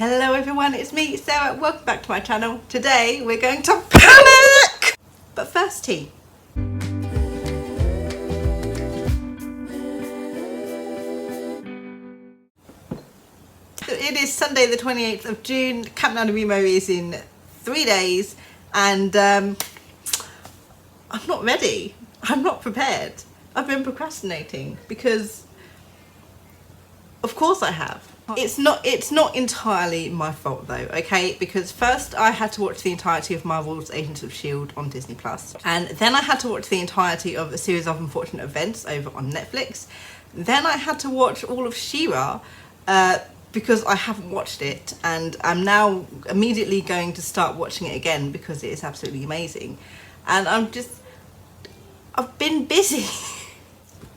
Hello everyone, it's me, Sarah. Welcome back to my channel. Today we're going to panic! But first, tea. It is Sunday the 28th of June. CampNaNoWriMo is in 3 days and I'm not ready. I'm not prepared. I've been procrastinating because of course I have. It's not entirely my fault though, okay? Because first I had to watch the entirety of Marvel's Agents of S.H.I.E.L.D. on Disney+, and then I had to watch the entirety of A Series of Unfortunate Events over on Netflix. Then I had to watch all of She-Ra because I haven't watched it, and I'm now immediately going to start watching it again because it is absolutely amazing. And I've been busy.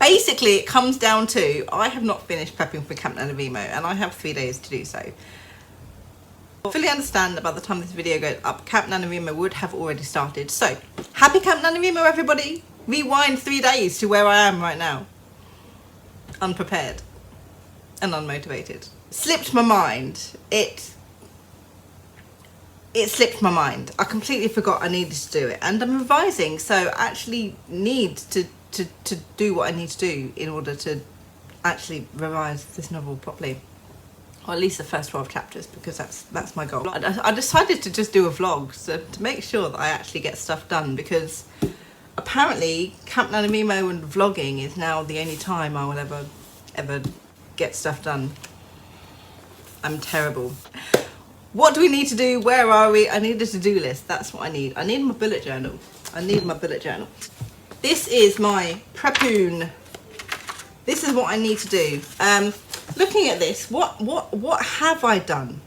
Basically, it comes down to I have not finished prepping for CampNaNoWriMo and I have 3 days to do so. I fully understand that by the time this video goes up, CampNaNoWriMo would have already started. So, happy CampNaNoWriMo everybody! Rewind 3 days to where I am right now. Unprepared and unmotivated. Slipped my mind. It slipped my mind. I completely forgot I needed to do it, and I'm revising, so I actually need to do what I need to do in order to actually revise this novel properly, or at least the first 12 chapters, because that's my goal. I decided to just do a vlog to make sure that I actually get stuff done, because apparently CampNaNoWriMo and vlogging is now the only time I will ever get stuff done. I'm terrible. What do we need to do? Where are we? I need a to-do list. That's what I need. I need my bullet journal. This is my preppoon. This is what I need to do. Looking at this, what have I done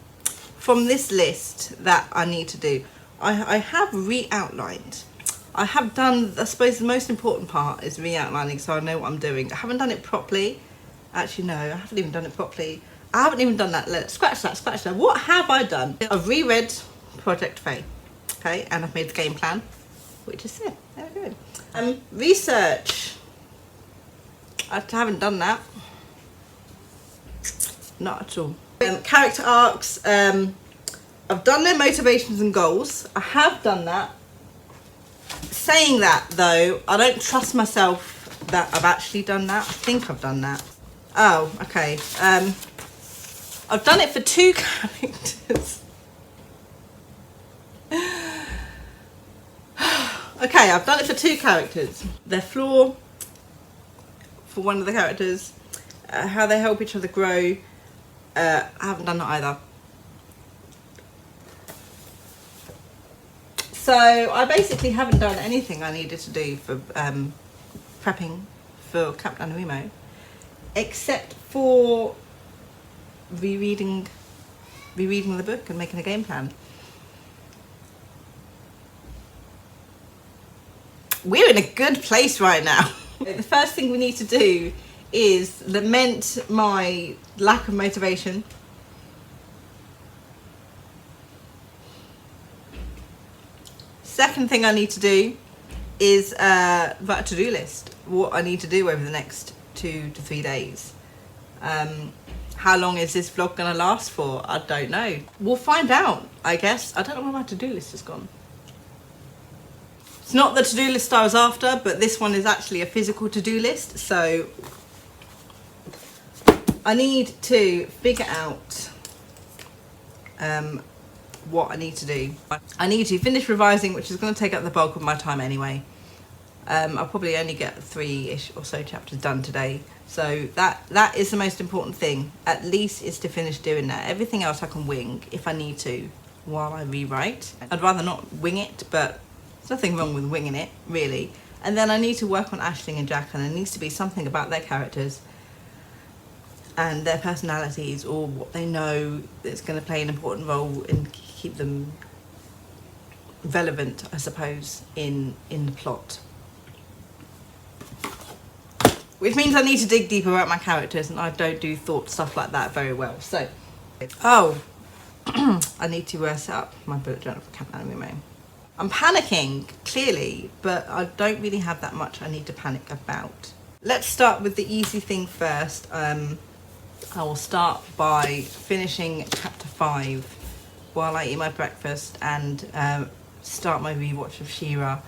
from this list that I need to do? I have re-outlined. I have done, I suppose the most important part is re-outlining, so I know what I'm doing. I haven't done it properly. Actually, no, I haven't even done it properly. I haven't even done that. Scratch that. What have I done? I've reread Project Faye, okay, and I've made the game plan, which is it. There we go. Research. I haven't done that. Not at all. Character arcs. I've done their motivations and goals. I have done that. Saying that though, I don't trust myself that I've actually done that. I think I've done that. Oh, okay. I've done it for 2 characters. Okay, I've done it for 2 characters. Their flaw for one of the characters, how they help each other grow. I haven't done that either. So I basically haven't done anything I needed to do for prepping for CampNaNoWriMo, except for rereading the book and making a game plan. We're in a good place right now. The first thing we need to do is lament my lack of motivation. Second thing I need to do is write a to-do list. What I need to do over the next 2 to 3 days. How long is this vlog gonna last for? I don't know. We'll find out, I guess. I don't know where my to-do list has gone. It's not the to-do list I was after, but this one is actually a physical to-do list, so I need to figure out what I need to do. I need to finish revising, which is going to take up the bulk of my time anyway. I'll probably only get 3-ish or so chapters done today, so that is the most important thing, at least, is to finish doing that. Everything else I can wing if I need to while I rewrite. I'd rather not wing it, but there's nothing wrong with winging it, really. And then I need to work on Aisling and Jack, and there needs to be something about their characters and their personalities, or what they know that's going to play an important role and keep them relevant, I suppose, in the plot. Which means I need to dig deeper about my characters, and I don't do thought stuff like that very well. So, I need to set up my bullet journal for CampNaNoWriMo. I'm panicking, clearly, but I don't really have that much I need to panic about. Let's start with the easy thing first. I will start by finishing chapter 5 while I eat my breakfast and start my rewatch of She-Ra.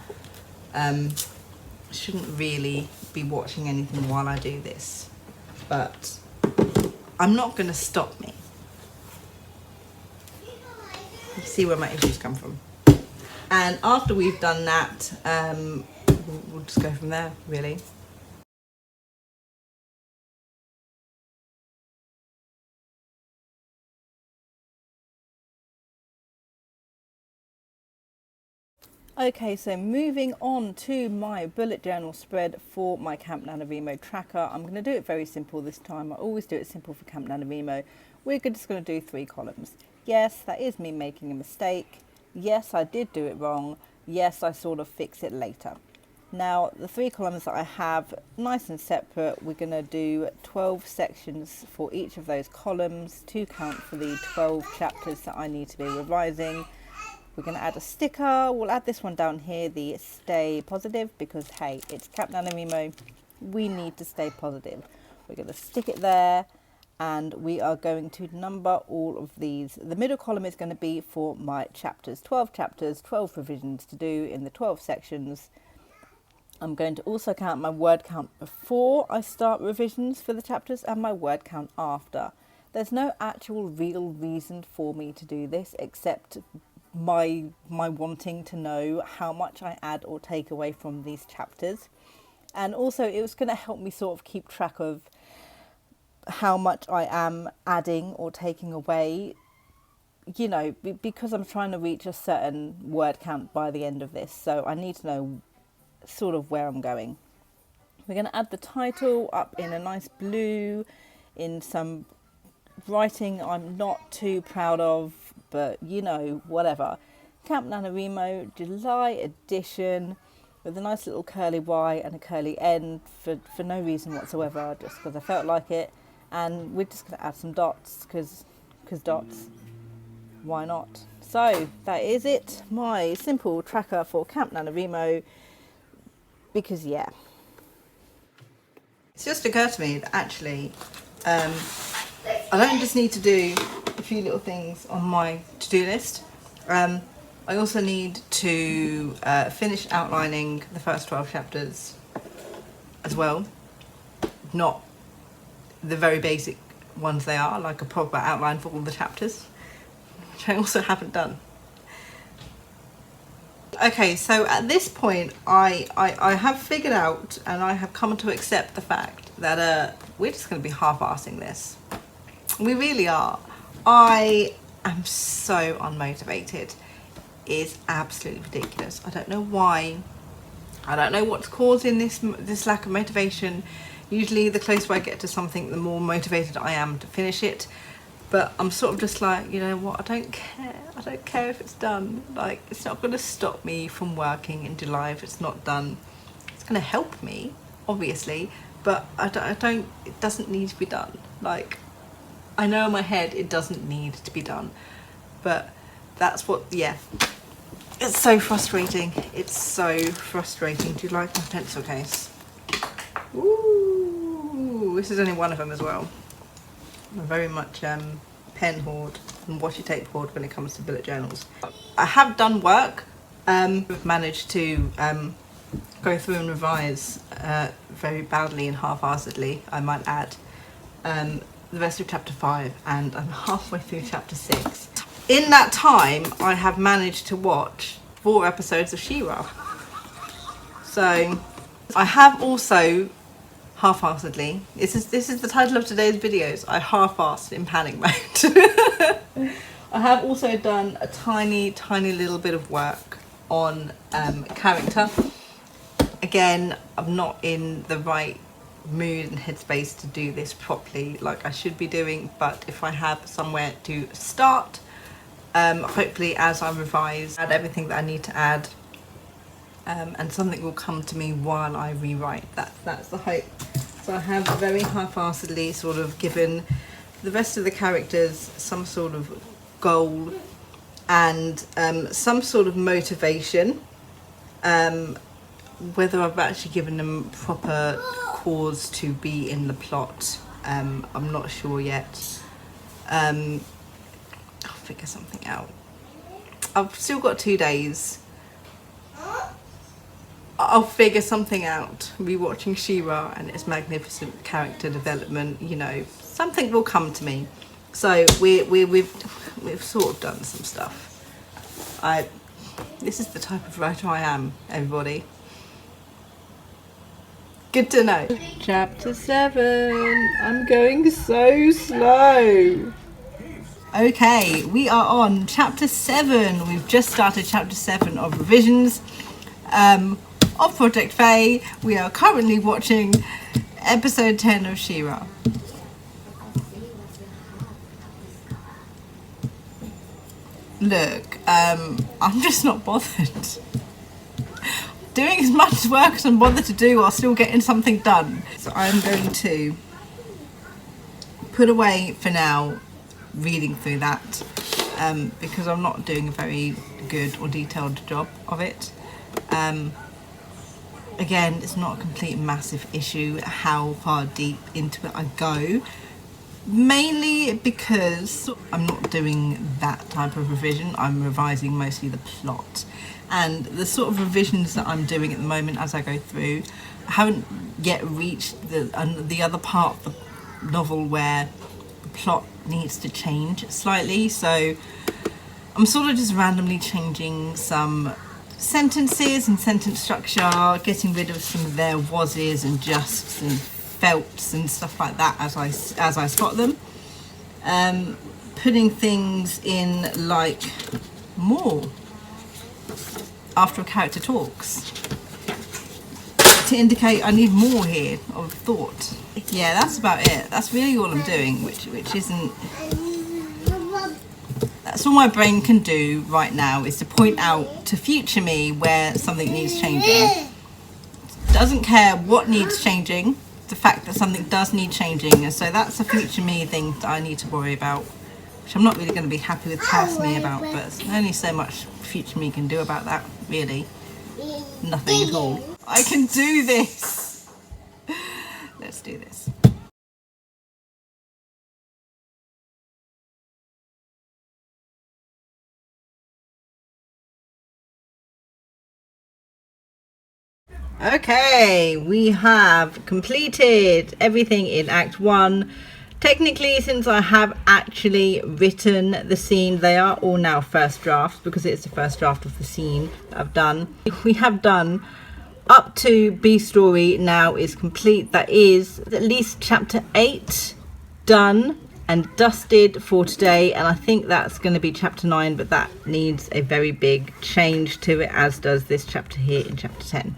Shouldn't really be watching anything while I do this, but I'm not going to stop me. You see where my issues come from. And after we've done that, we'll just go from there, really. Okay, so moving on to my bullet journal spread for my CampNaNoWriMo tracker. I'm going to do it very simple this time. I always do it simple for CampNaNoWriMo. We're just going to do 3 columns. Yes, that is me making a mistake. Yes, I did do it wrong. Yes, I sort of fix it later. Now, the 3 columns that I have, nice and separate, we're going to do 12 sections for each of those columns to count for the 12 chapters that I need to be revising. We're going to add a sticker. We'll add this one down here, the stay positive, because hey, it's CampNaNoWriMo. We need to stay positive. We're going to stick it there, and we are going to number all of these. The middle column is going to be for my chapters, 12 chapters, 12 revisions to do in the 12 sections. I'm going to also count my word count before I start revisions for the chapters and my word count after. There's no actual real reason for me to do this except my wanting to know how much I add or take away from these chapters, and also it was going to help me sort of keep track of how much I am adding or taking away, you know, because I'm trying to reach a certain word count by the end of this, so I need to know sort of where I'm going. We're going to add the title up in a nice blue in some writing I'm not too proud of, but you know, whatever. CampNaNoWriMo July edition, with a nice little curly Y and a curly N for no reason whatsoever, just because I felt like it. And we're just going to add some dots, because dots, why not? So that is it, my simple tracker for CampNaNoWriMo, because yeah. It's just occurred to me that actually I don't just need to do a few little things on my to-do list. I also need to finish outlining the first 12 chapters as well. Not the very basic ones they are, like a proper outline for all the chapters, which I also haven't done. Okay, so at this point I have figured out and I have come to accept the fact that we're just going to be half-assing this. We really are. I am so unmotivated. It's absolutely ridiculous. I don't know why. I don't know what's causing this lack of motivation. Usually the closer I get to something, the more motivated I am to finish it. But I'm sort of just like, you know what, I don't care. I don't care if it's done. Like, it's not going to stop me from working in July if it's not done. It's going to help me, obviously, but I don't, it doesn't need to be done. Like, I know in my head it doesn't need to be done, but that's what, yeah. It's so frustrating. It's so frustrating. Do you like my pencil case? Ooh, this is only one of them as well. I'm very much pen hoard and washi tape hoard when it comes to bullet journals. I have done work. I've managed to go through and revise very badly and half-assedly, I might add, the rest of chapter 5, and I'm halfway through chapter 6. In that time, I have managed to watch 4 episodes of She-Ra. So I have also half-assedly, this is the title of today's videos, I half-assed in panic mode. I have also done a tiny little bit of work on character. Again, I'm not in the right mood and headspace to do this properly like I should be doing, but if I have somewhere to start, hopefully as I revise, add everything that I need to add, and something will come to me while I rewrite. That's the hope. So I have very half-assedly sort of given the rest of the characters some sort of goal and some sort of motivation. Whether I've actually given them proper cause to be in the plot, I'm not sure yet. figure something out. I've still got 2 days. I'll figure something out. Rewatching She-Ra and its magnificent character development, you know, something will come to me. So we've sort of done some stuff. This is the type of writer I am, everybody. Good to know. Chapter 7. I'm going so slow. Okay, we are on chapter 7. We've just started chapter 7 of revisions of Project Fae. We are currently watching episode 10 of She-Ra. Look, I'm just not bothered. Doing as much work as I'm bothered to do while still getting something done. So I'm going to put away for now reading through that because I'm not doing a very good or detailed job of it. Again, it's not a complete massive issue how far deep into it I go, mainly because I'm not doing that type of revision. I'm revising mostly the plot, and the sort of revisions that I'm doing at the moment as I go through, I haven't yet reached the other part of the novel where the plot needs to change slightly. So I'm sort of just randomly changing some sentences and sentence structure, getting rid of some of their wases and justs and felts and stuff like that as I spot them, putting things in like more after a character talks to indicate I need more here of thought. Yeah, that's about it. That's really all I'm doing, which isn't, that's all my brain can do right now, is to point out to future me where something needs changing. Doesn't care what needs changing, the fact that something does need changing, and so that's a future me thing that I need to worry about, which I'm not really going to be happy with past me about, but there's only so much future me can do about that, really. Nothing at all. I can do this! Let's do this. Okay, we have completed everything in Act 1. Technically, since I have actually written the scene, they are all now first drafts because it's the first draft of the scene that I've done. We have done up to B story now is complete. That is at least chapter 8 done and dusted for today, and I think that's going to be chapter 9, but that needs a very big change to it, as does this chapter here in chapter 10.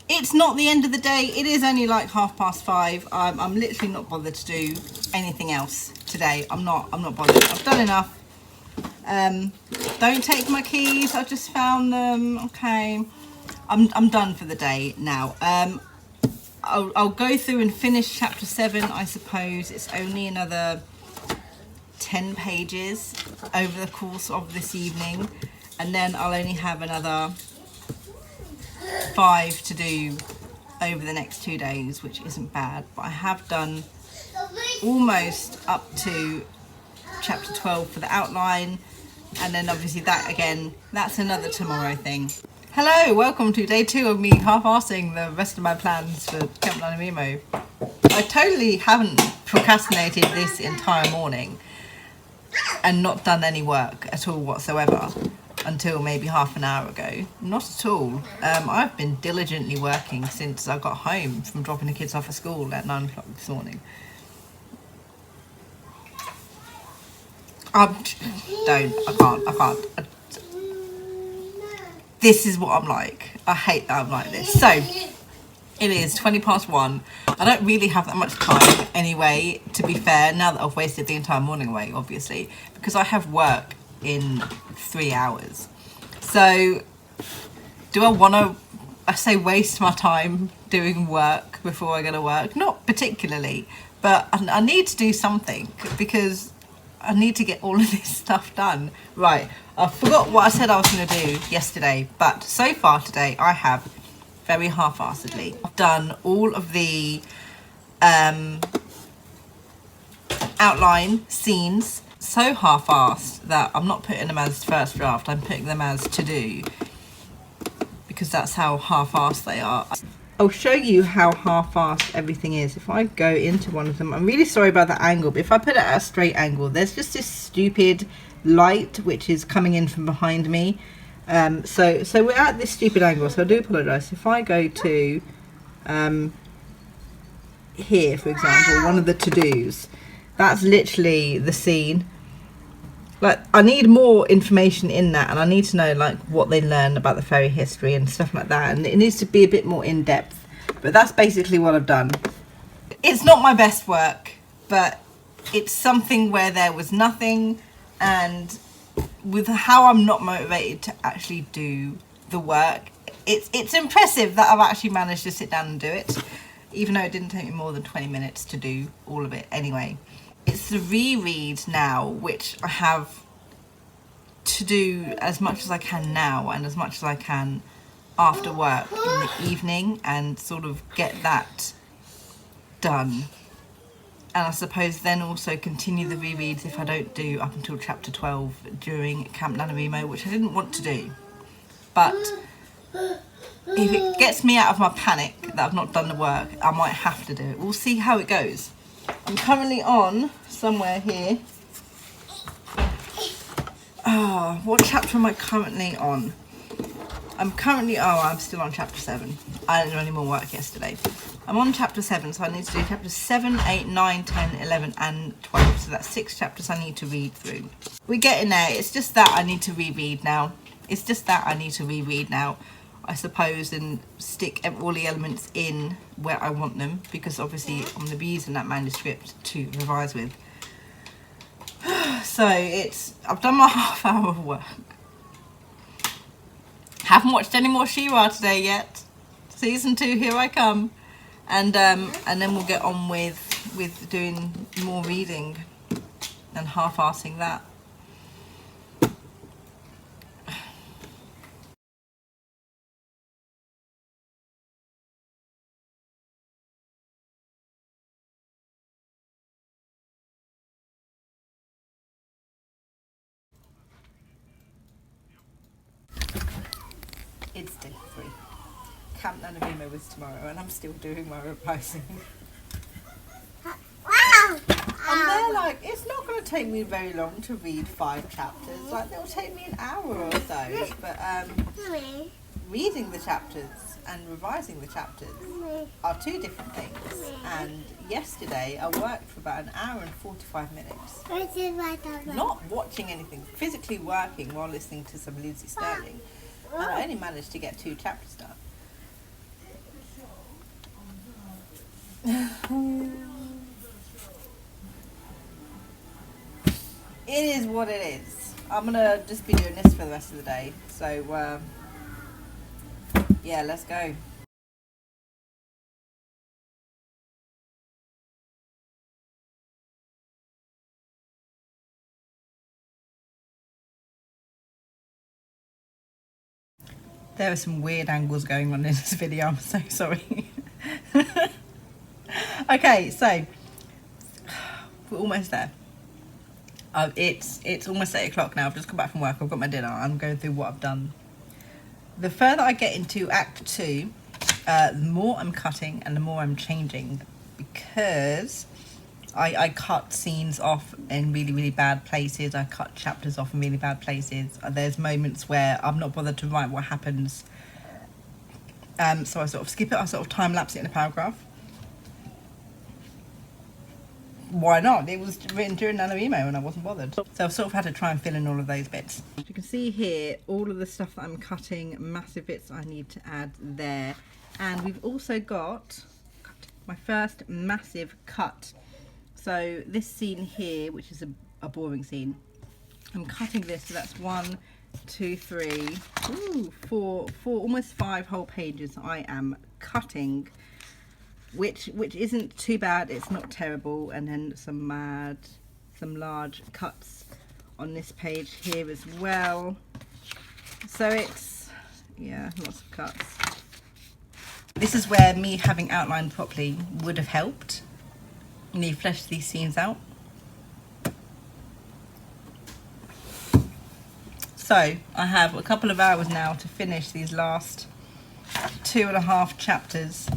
It's not the end of the day. It is only like 5:30. I'm literally not bothered to do anything else today. I'm not bothered. I've done enough. Don't take my keys. I just found them. Okay. I'm done for the day now. I'll go through and finish chapter 7, I suppose. It's only another 10 pages over the course of this evening, and then I'll only have another 5 to do over the next 2 days, which isn't bad, but I have done almost up to chapter 12 for the outline, and then obviously that again, that's another tomorrow thing. Hello, welcome to day 2 of me half-assing the rest of my plans for CampNaNoWriMo. I totally haven't procrastinated this entire morning and not done any work at all whatsoever until maybe half an hour ago. Not at all. I've been diligently working since I got home from dropping the kids off at school at 9 o'clock this morning. I can't. This is what I'm like. I hate that I'm like this. So, it is 1:20. I don't really have that much time anyway, to be fair, now that I've wasted the entire morning away, obviously, because I have work in 3 hours. So, do I want to, I say, waste my time doing work before I go to work? Not particularly, but I need to do something because I need to get all of this stuff done. Right, I forgot what I said I was going to do yesterday, but so far today I have very half-assedly done all of the outline scenes. so half-assed that I'm not putting them as first draft, I'm putting them as to do, because that's how half-assed they are. I'll show you how half-assed everything is. If I go into one of them, I'm really sorry about the angle, but if I put it at a straight angle, there's just this stupid light which is coming in from behind me. So we're at this stupid angle, so I do apologise. If I go to here, for example, one of the to-dos, that's literally the scene. Like, I need more information in that, and I need to know like what they learn about the fairy history and stuff like that, and it needs to be a bit more in depth, but that's basically what I've done. It's not my best work, but it's something where there was nothing, and with how I'm not motivated to actually do the work, it's impressive that I've actually managed to sit down and do it, even though it didn't take me more than 20 minutes to do all of it anyway. It's the reread now, which I have to do as much as I can now and as much as I can after work in the evening, and sort of get that done. And I suppose then also continue the rereads if I don't do up until chapter 12 during CampNaNoWriMo, which I didn't want to do. But if it gets me out of my panic that I've not done the work, I might have to do it. We'll see how it goes. I'm currently on somewhere here. Oh, what chapter am I currently on? I'm still on chapter 7. I didn't do any more work yesterday. I'm on chapter 7, so I need to do chapters 7, 8, 9, 10, 11 and 12. So that's 6 chapters I need to read through. We're getting there. It's just that I need to reread now. I suppose, and stick all the elements in where I want them, because obviously I'm going to be using that manuscript to revise with. So I've done my half-hour of work. Haven't watched any more She-Ra today yet. Season 2, here I come. And then we'll get on with doing more reading and half-assing that. It's day 3. CampNaNoWriMo was tomorrow, and I'm still doing my revising. And they're like, it's not going to take me very long to read 5 chapters. Like, it'll take me an hour or so. But reading the chapters and revising the chapters are 2 different things. And yesterday I worked for about an hour and 45 minutes. Not watching anything, physically working while listening to some Lindsay Sterling. And I only managed to get 2 chapters done. It is what it is. I'm gonna just be doing this for the rest of the day. So, yeah, let's go. There are some weird angles going on in this video, I'm so sorry. Okay, so we're almost there. It's almost 8 o'clock now. I've just come back from work. I've got my dinner. I'm going through what I've done. The further I get into Act 2, the more I'm cutting and the more I'm changing, because I cut scenes off in really, really bad places. I cut chapters off in really bad places. There's moments where I'm not bothered to write what happens. So I sort of skip it. I sort of time-lapse it in a paragraph. Why not? It was written during NaNoWriMo and I wasn't bothered. So I've sort of had to try and fill in all of those bits. You can see here all of the stuff that I'm cutting, massive bits I need to add there. And we've also got my first massive cut. So this scene here, which is a boring scene, I'm cutting this, so that's 1, 2, 3, 4, almost 5 whole pages I am cutting. Which isn't too bad, it's not terrible. And then some large cuts on this page here as well. So it's, yeah, lots of cuts. This is where me having outlined properly would have helped me flesh these scenes out. So I have a couple of hours now to finish these last 2.5 chapters,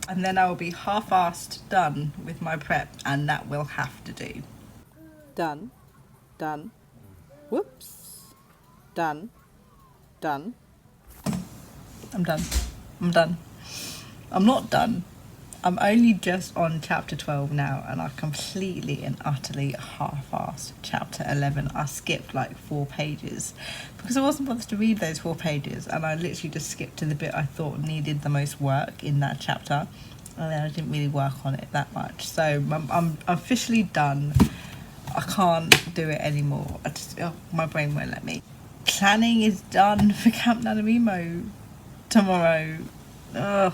and then I will be half-assed done with my prep, and that will have to do. Done, done, whoops, done, done. I'm done. I'm done. I'm not done. I'm only just on chapter 12 now, and I completely and utterly half-assed chapter 11. I skipped like 4 pages because I wasn't bothered to read those 4 pages, and I literally just skipped to the bit I thought needed the most work in that chapter, and then I didn't really work on it that much. So I'm officially done. I can't do it anymore. My brain won't let me. Planning is done for CampNaNoWriMo tomorrow. Ugh.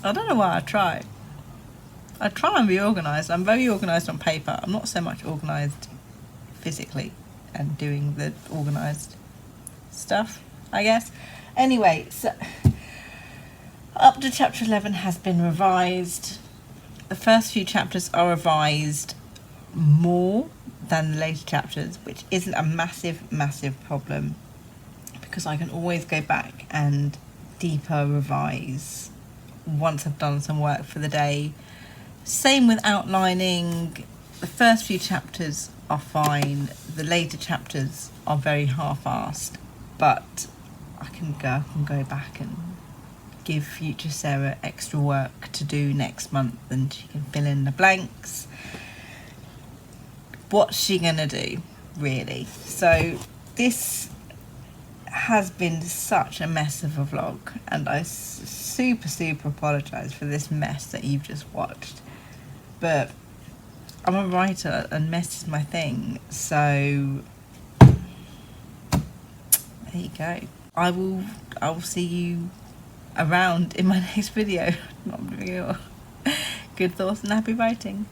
I don't know why I try. I try and be organised. I'm very organised on paper. I'm not so much organised physically and doing the organised stuff, I guess. Anyway, so up to chapter 11 has been revised. The first few chapters are revised more than the later chapters, which isn't a massive problem, because I can always go back and deeper revise once I've done some work for the day. Same with outlining. The first few chapters are fine. The later chapters are very half-assed, but I can go back and give future Sarah extra work to do next month, and she can fill in the blanks. What's she gonna do, really? So this has been such a mess of a vlog, and I super apologise for this mess that you've just watched, but I'm a writer and mess is my thing, so there you go. I will see you around in my next video. Not real. Good thoughts and happy writing.